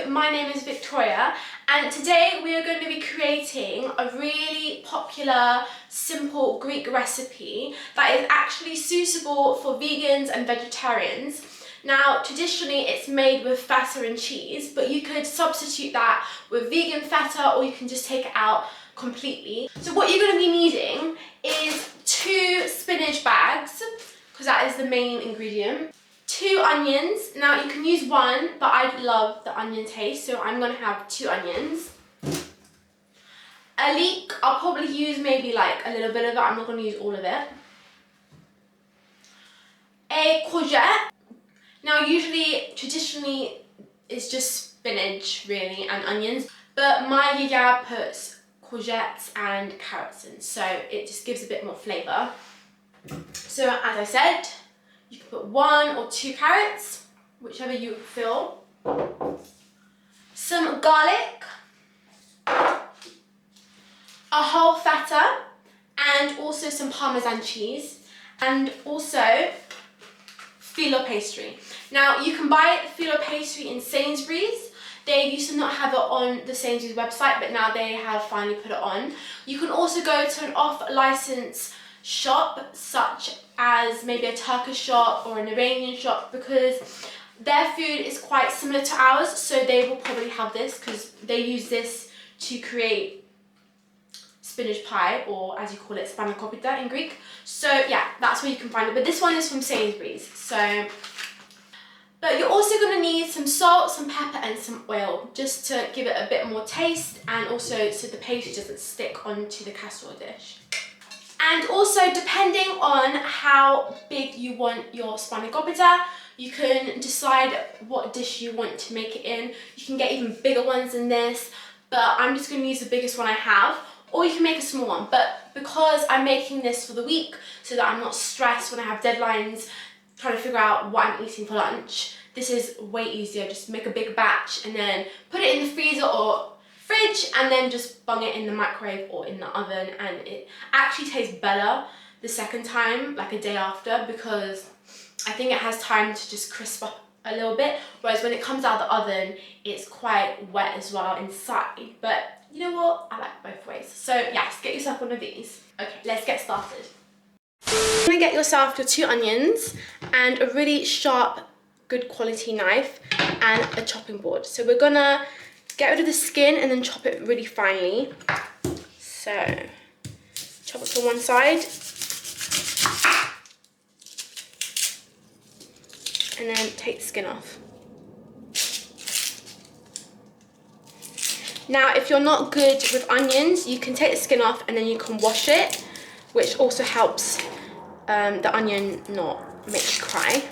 my name is Victoria and today we are going to be creating a really popular, simple Greek recipe that is actually suitable for vegans and vegetarians. Now, traditionally it's made with feta and cheese, but you could substitute that with vegan feta or you can just take it out completely. So what you're going to be needing is 2 spinach bags, because that is the main ingredient. 2 onions. Now you can use 1, but I love the onion taste, so I'm going to have 2 onions. A leek, I'll probably use maybe like a little bit of it, I'm not going to use all of it. A courgette. Now usually, traditionally, it's just spinach really and onions, but my yaya puts courgettes and carrots in, so it just gives a bit more flavour. So as I said, you can put 1 or 2 carrots, whichever you feel. Some garlic, a whole feta, and also some Parmesan cheese, and also Filo pastry. Now you can buy Filo pastry in Sainsbury's. They used to not have it on the Sainsbury's website, but now they have finally put it on. You can also go to an off-license shop, such as maybe a Turkish shop or an Iranian shop, because their food is quite similar to ours, so they will probably have this because they use this to create spinach pie, or as you call it, SPANAKOPITA in Greek. So yeah, that's where you can find it, but this one is from Sainsbury's. So, but you're also going to need some salt, some pepper and some oil, just to give it a bit more taste, and also so the pastry doesn't stick onto the casserole dish. And also, depending on how big you want your spanakopita, you can decide what dish you want to make it in. You can get even bigger ones than this, but I'm just going to use the biggest one I have. Or you can make a small one, but because I'm making this for the week so that I'm not stressed when I have deadlines trying to figure out what I'm eating for lunch, this is way easier. Just make a big batch and then put it in the freezer or fridge and then just bung it in the microwave or in the oven, and it actually tastes better the second time, like a day after, because I think it has time to just crisp up a little bit, whereas when it comes out of the oven it's quite wet as well inside. But you know what, I like both ways. So yes, get yourself one of these. Okay, let's get started. You're gonna get yourself your 2 onions and a really sharp, good quality knife and a chopping board. So we're gonna get rid of the skin and then chop it really finely. So chop it to one side and then take the skin off. Now, if you're not good with onions, you can take the skin off and then you can wash it, which also helps the onion not make you cry.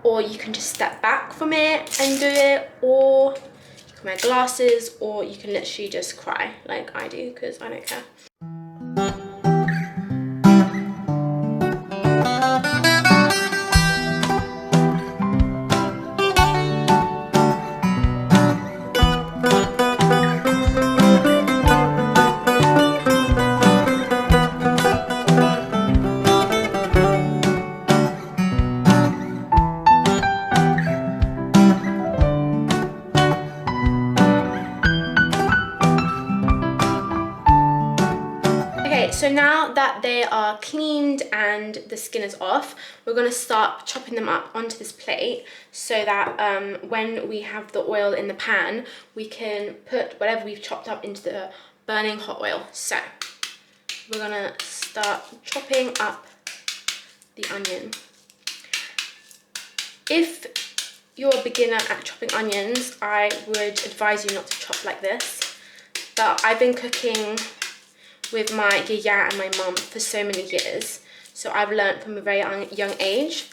Or you can just step back from it and do it, or you can wear glasses, or you can literally just cry like I do, because I don't care. So now that they are cleaned and the skin is off, we're going to start chopping them up onto this plate so that when we have the oil in the pan, we can put whatever we've chopped up into the burning hot oil. So we're going to start chopping up the onion. If you're a beginner at chopping onions, I would advise you not to chop like this, but I've been cooking with my yaya and my mum for so many years, so I've learned from a very young age.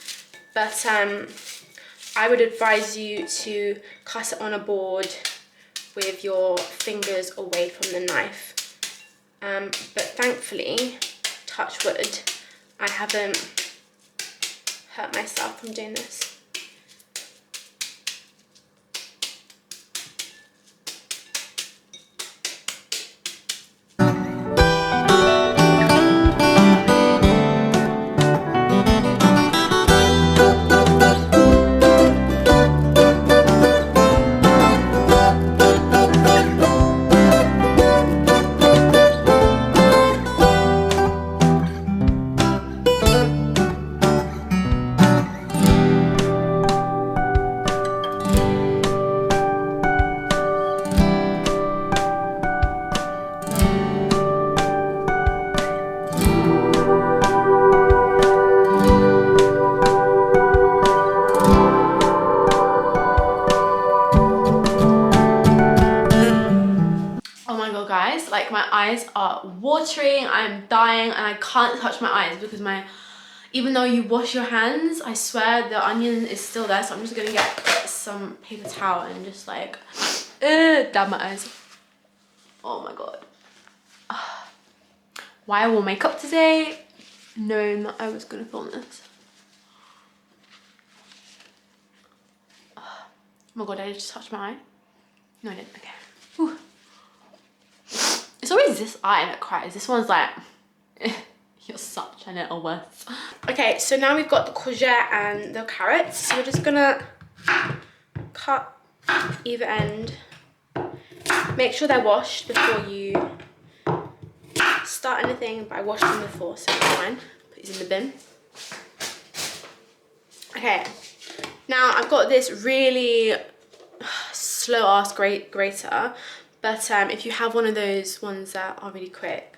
But I would advise you to cut it on a board with your fingers away from the knife. But thankfully, touch wood, I haven't hurt myself from doing this. Like my eyes are watering, I'm dying, and I can't touch my eyes because even though you wash your hands, I swear the onion is still there. So I'm just gonna get some paper towel and just like dab my eyes. Oh my god. Why I wore makeup today, knowing that I was gonna film this. Oh my god, did I just touch my eye? No, I didn't. Okay. Whew. It's always this eye that cries. This one's like, you're such a little wuss. Okay, so now we've got the courgette and the carrots. So we're just gonna cut either end. Make sure they're washed before you start anything, but I washed them before, so it's fine. Put these in the bin. Okay, now I've got this really slow ass grater, but if you have one of those ones that are really quick,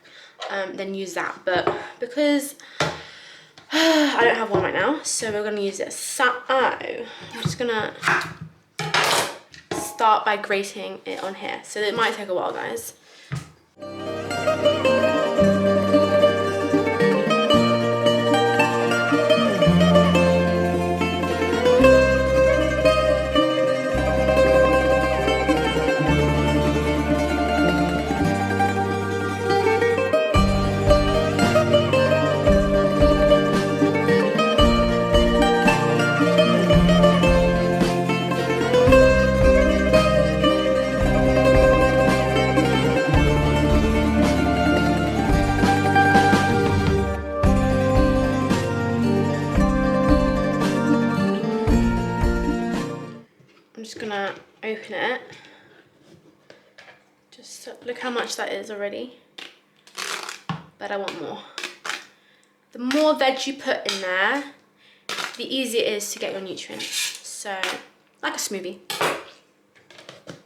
then use that. But because I don't have one right now, so we're gonna use this. So I'm just gonna start by grating it on here. So it might take a while, guys. I'm just gonna open it. Just look how much that is already. But I want more. The more veg you put in there, the easier it is to get your nutrients. So, like a smoothie,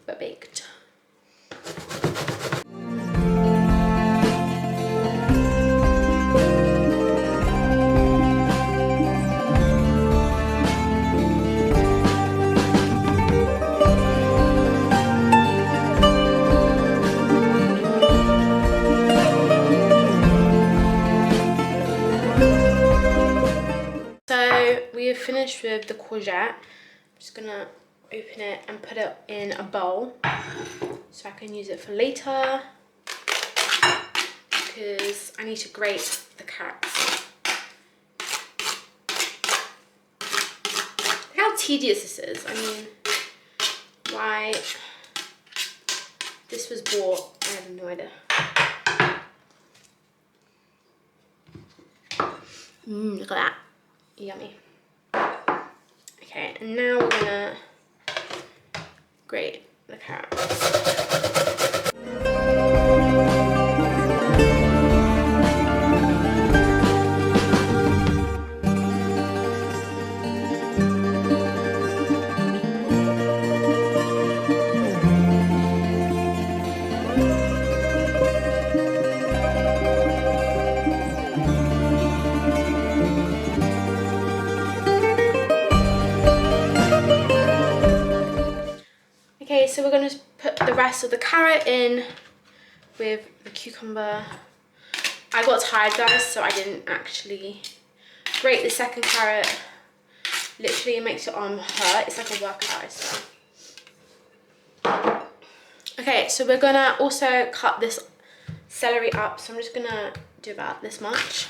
but baked. We've finished with the courgette. I'm just gonna open it and put it in a bowl so I can use it for later because I need to grate the carrots. Look how tedious this is. I mean, why this was bought, I have no idea. Look at that. Yummy. Okay, and now we're gonna grate the carrots. Okay, so we're going to put the rest of the carrot in with the cucumber. I got tired, guys, so I didn't actually grate the second carrot. Literally, it makes your arm hurt. It's like a workout, I swear. Okay, so we're going to also cut this celery up. So I'm just going to do about this much.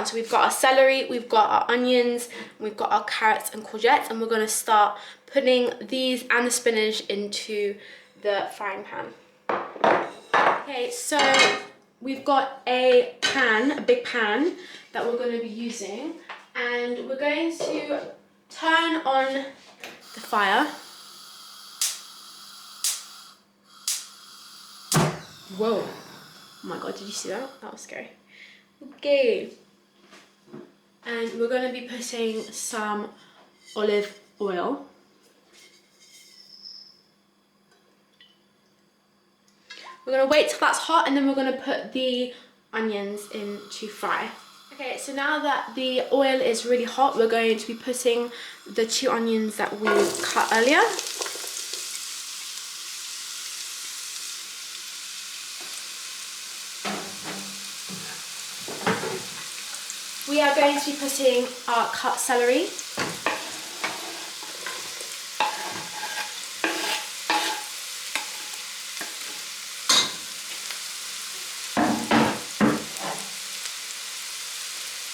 So we've got our celery, we've got our onions, we've got our carrots and courgettes, and we're going to start putting these and the spinach into the frying pan. Okay, so we've got a big pan that we're going to be using, and we're going to turn on the fire. Whoa. Oh my god, did you see that? That was scary. Okay. And we're going to be putting some olive oil. We're gonna wait till that's hot and then we're gonna put the onions in to fry. Okay, so now that the oil is really hot, we're going to be putting the 2 onions that we cut earlier. We are going to be putting our cut celery.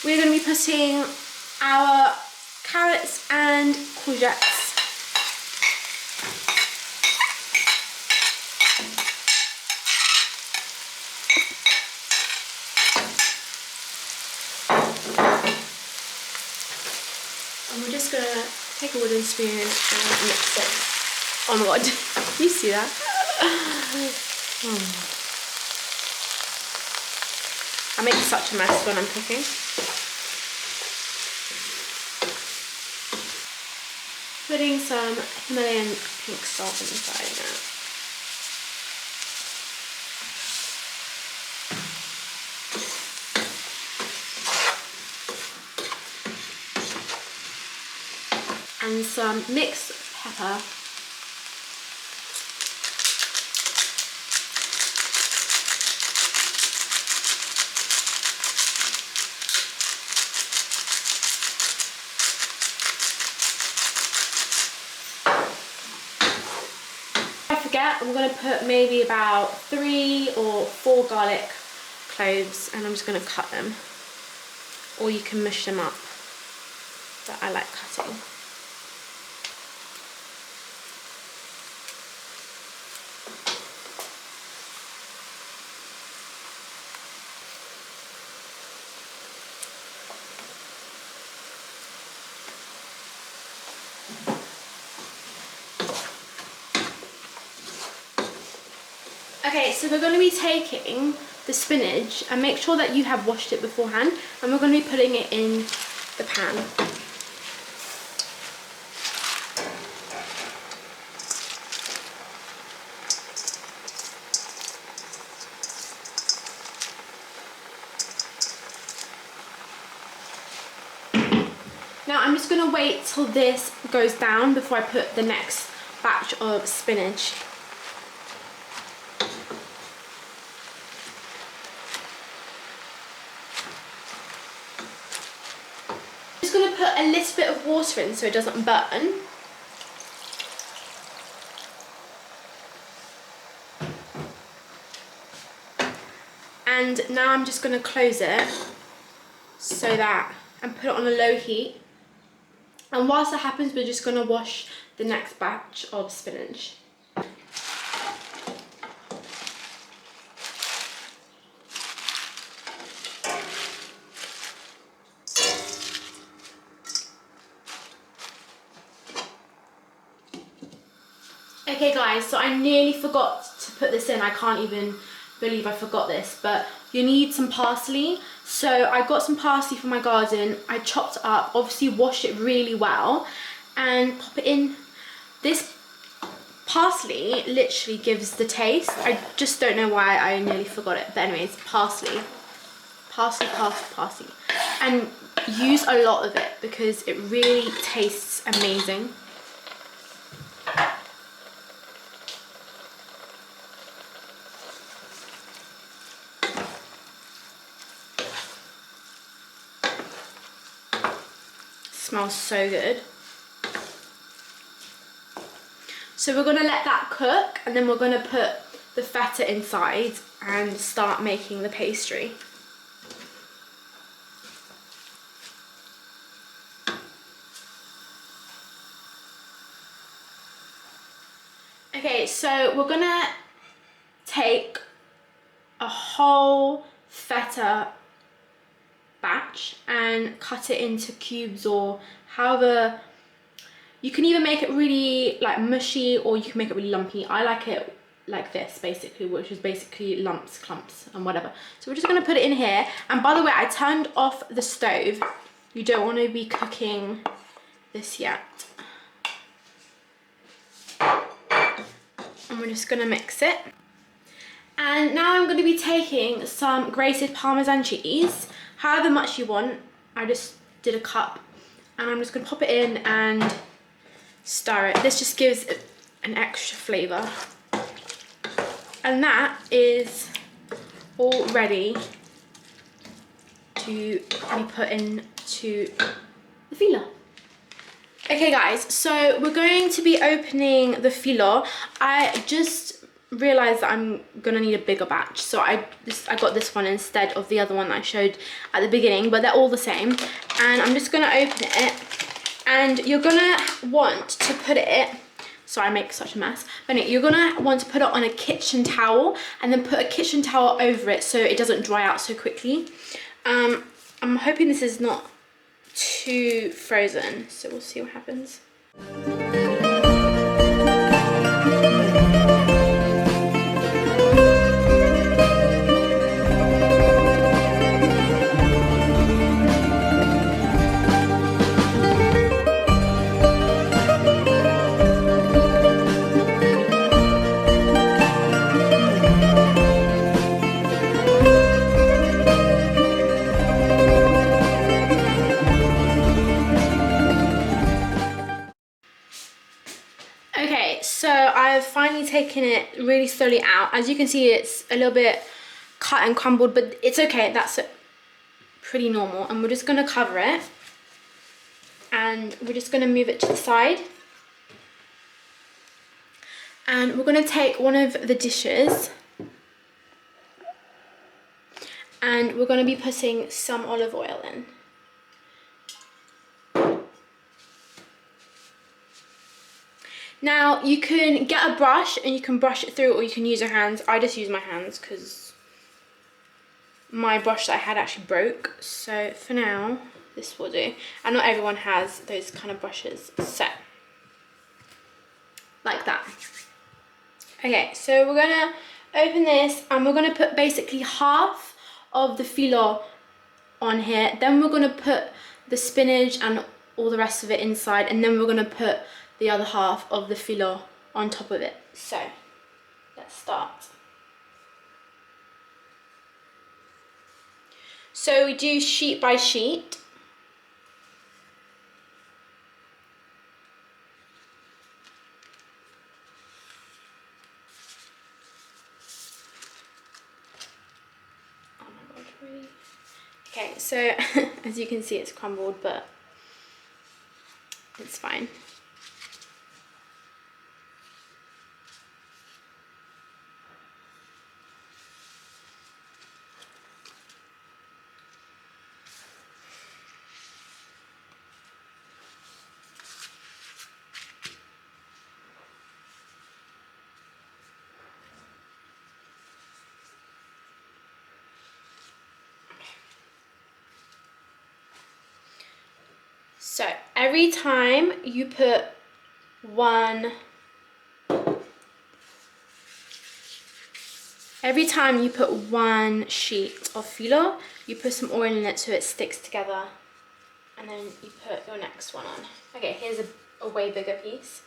We're going to be putting our carrots and courgettes. And we're just going to take a wooden spoon and mix it. Oh my god, you see that? I make such a mess when I'm cooking. Putting some Himalayan pink salt inside now. And some mixed pepper. I'm going to put maybe about 3 or 4 garlic cloves and I'm just going to cut them, or you can mush them up, but I like cutting. Okay, so we're going to be taking the spinach, and make sure that you have washed it beforehand, and we're going to be putting it in the pan. Now I'm just going to wait till this goes down before I put the next batch of spinach. Going to put a little bit of water in so it doesn't burn. And now I'm just going to close it so that, and put it on a low heat. And whilst that happens, we're just going to wash the next batch of spinach. Okay guys, so I nearly forgot to put this in. I can't even believe I forgot this, but you need some parsley. So I got some parsley from my garden. I chopped it up, obviously washed it really well, and pop it in. This parsley literally gives the taste. I just don't know why I nearly forgot it, but anyways, parsley. Parsley, parsley, parsley. And use a lot of it because it really tastes amazing. Smells so good. So we're going to let that cook, and then we're going to put the feta inside and start making the pastry. Okay, so we're going to take a whole feta batch and cut it into cubes, or however. You can either make it really like mushy or you can make it really lumpy. I like it like this basically, which is basically lumps, clumps and whatever. So we're just going to put it in here. And by the way, I turned off the stove. You don't want to be cooking this yet. And we're just going to mix it. And now I'm going to be taking some grated Parmesan cheese, however much you want. I just did a cup, and I'm just going to pop it in and stir it. This just gives it an extra flavour. And that is all ready to be put into the filo. Okay guys, so we're going to be opening the filo. I just realized that I'm gonna need a bigger batch, so I got this one instead of the other one that I showed at the beginning, but they're all the same. And I'm just gonna open it, and you're gonna want to put it, sorry I make such a mess, but anyway, you're gonna want to put it on a kitchen towel and then put a kitchen towel over it so it doesn't dry out so quickly. I'm hoping this is not too frozen, so we'll see what happens. Okay, so I've finally taken it really slowly out. As you can see, it's a little bit cut and crumbled, but it's okay, that's pretty normal. And we're just gonna cover it, and we're just gonna move it to the side. And we're gonna take one of the dishes, and we're gonna be putting some olive oil in. Now, you can get a brush and you can brush it through, or you can use your hands. I just use my hands because my brush that I had actually broke. So for now, this will do. And not everyone has those kind of brushes. So, like that. Okay, so we're gonna open this, and we're gonna put basically half of the filo on here. Then we're gonna put the spinach and all the rest of it inside, and then we're gonna put the other half of the filo on top of it. So let's start. So we do sheet by sheet. Oh my god, really? Okay, so as you can see, it's crumbled, but it's fine. So every time you put one sheet of filo, you put some oil in it so it sticks together, and then you put your next one on. Okay, here's a way bigger piece.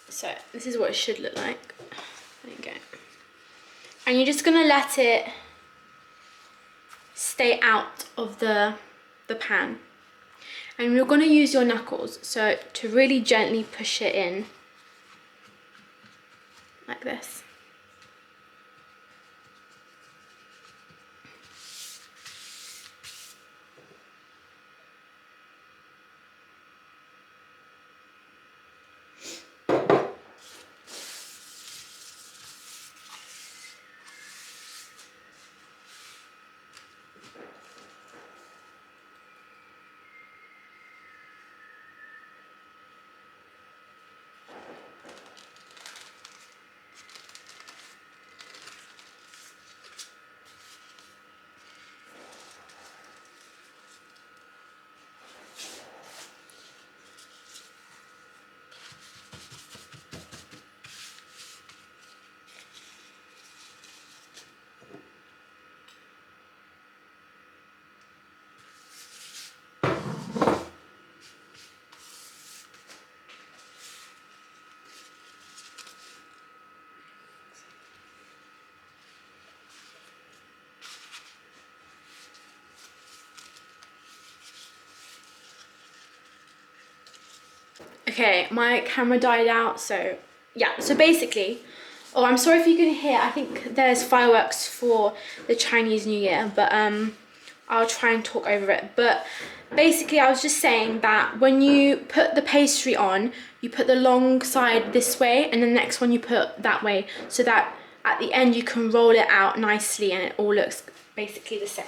So this is what it should look like. There you go. And you're just gonna let it stay out of the pan. And you're gonna use your knuckles, so to really gently push it in, like this. Okay, my camera died out, so yeah. So basically, oh, I'm sorry if you can hear. I think there's fireworks for the Chinese New Year, but I'll try and talk over it. But basically, I was just saying that when you put the pastry on, you put the long side this way, and the next one you put that way, so that at the end you can roll it out nicely and it all looks basically the same.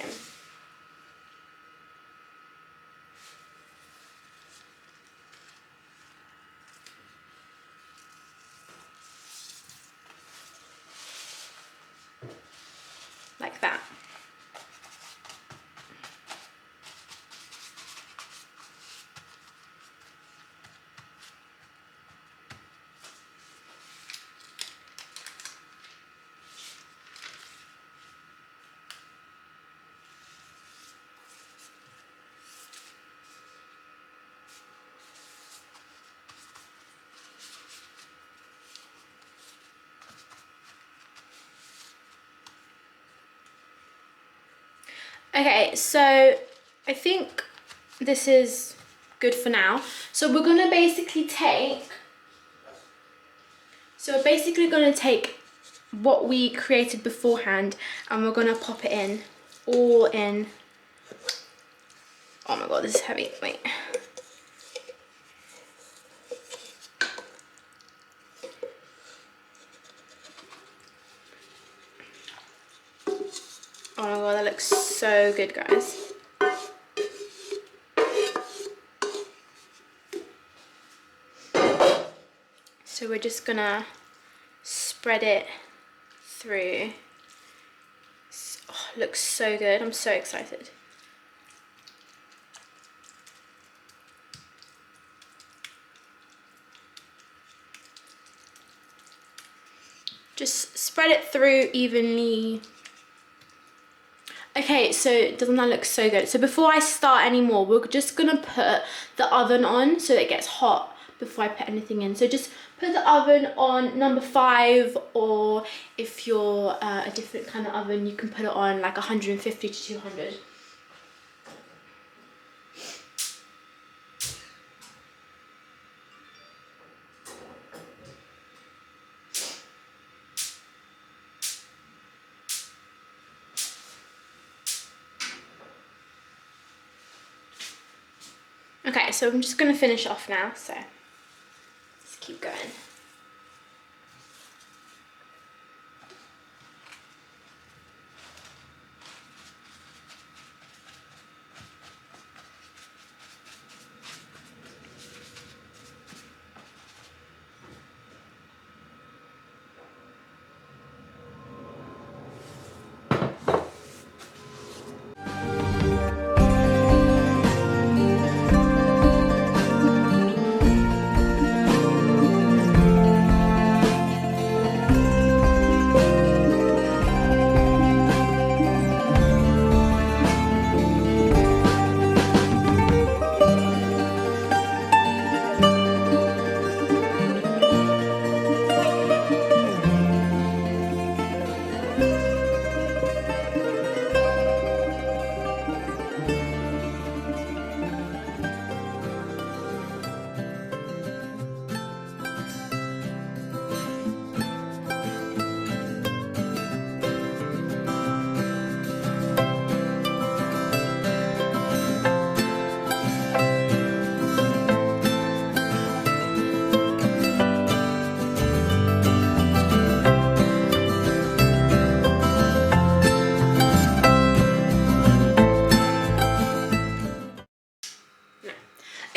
Like that. Okay, so I think this is good for now. So we're gonna basically take, what we created beforehand and we're gonna pop it in, all in. Oh my god, this is heavy, wait. Oh my god, that looks so good, guys. So we're just gonna spread it through. Oh, it looks so good, I'm so excited. Just spread it through evenly. Okay, so doesn't that look so good? So before I start anymore, we're just gonna put the oven on so it gets hot before I put anything in. So just put the oven on number 5, or if you're a different kind of oven, you can put it on like 150 to 200. Okay, so I'm just gonna finish off now, so let's keep going.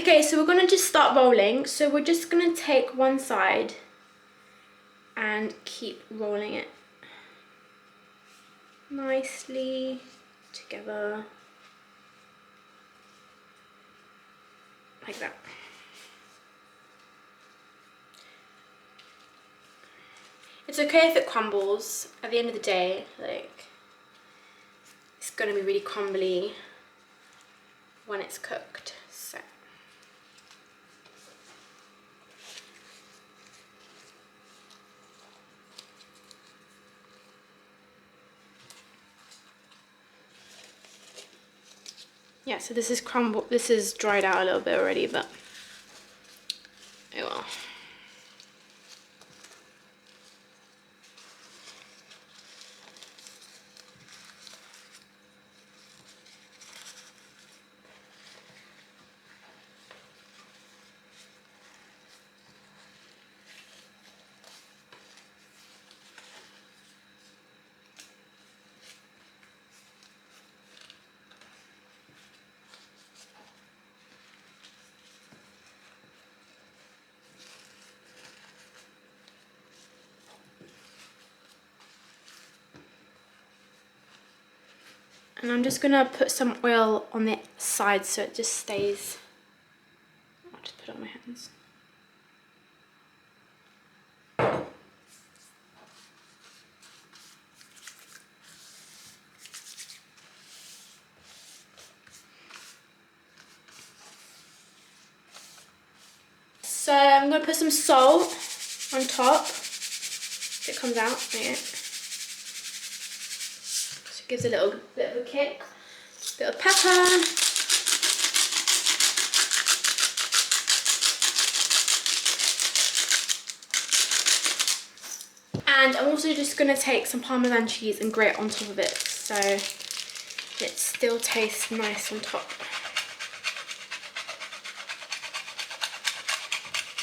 Okay, so we're gonna just start rolling. So we're just gonna take one side and keep rolling it nicely together, like that. It's okay if it crumbles. At the end of the day, like, it's gonna be really crumbly when it's cooked, so. Yeah, so this is dried out a little bit already, but Oh well. And I'm just gonna put some oil on the side so it just stays. I'll just put it on my hands. So I'm gonna put some salt on top. If it comes out, okay. So it gives a little bit of a kick. Bit of pepper. And I'm also just gonna take some Parmesan cheese and grate it on top of it so it still tastes nice on top.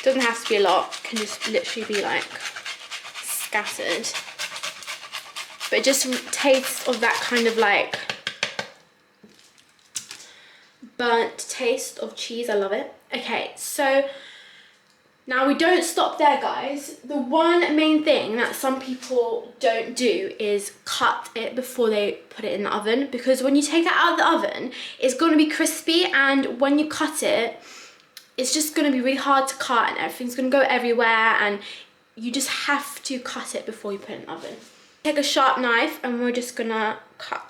Doesn't have to be a lot, it can just literally be like scattered. But it just tastes of that kind of like burnt taste of cheese. I love it. Okay, so now we don't stop there, guys. The one main thing that some people don't do is cut it before they put it in the oven, because when you take it out of the oven, it's going to be crispy, and when you cut it, it's just going to be really hard to cut and everything's going to go everywhere, and you just have to cut it before you put it in the oven. Take a sharp knife and we're just going to cut.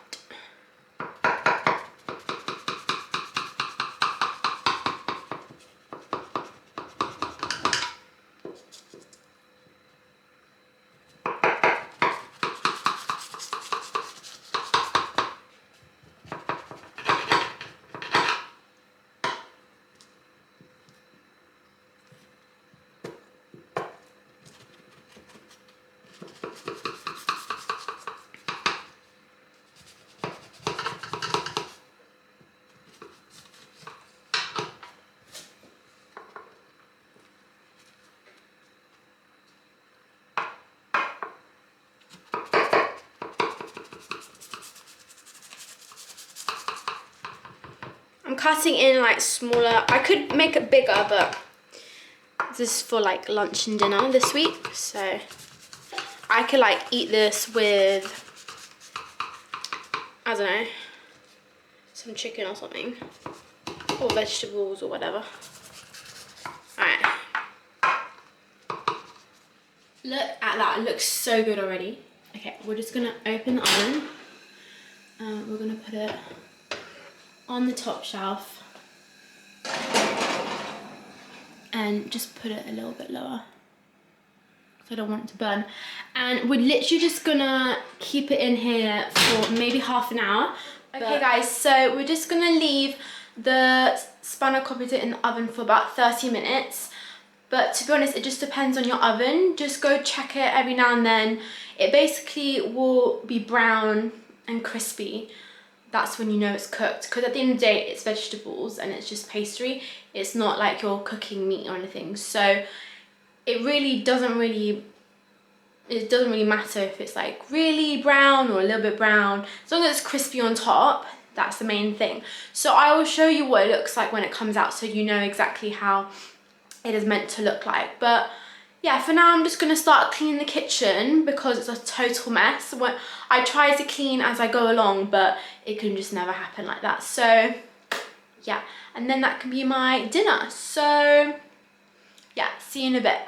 I'm cutting in like smaller. I could make it bigger, but this is for like lunch and dinner this week, so I could like eat this with, I don't know, some chicken or something, or vegetables or whatever. Alright, look at that, it looks so good already. Okay, we're just gonna open the oven. We're gonna put it on the top shelf and just put it a little bit lower because I don't want it to burn. And we're literally just gonna keep it in here for maybe half an hour. Okay guys, so we're just gonna leave the SPANAKOPITA in the oven for about 30 minutes. But to be honest, it just depends on your oven. Just go check it every now and then. It basically will be brown and crispy. That's when you know it's cooked, because at the end of the day it's vegetables and it's just pastry. It's not like you're cooking meat or anything, so it doesn't really matter if it's like really brown or a little bit brown, as long as it's crispy on top. That's the main thing. So I will show you what it looks like when it comes out, so you know exactly how it is meant to look like. But yeah, for now I'm just gonna start cleaning the kitchen because it's a total mess. I try to clean as I go along, but it can just never happen like that. So yeah, and then that can be my dinner. So yeah, see you in a bit.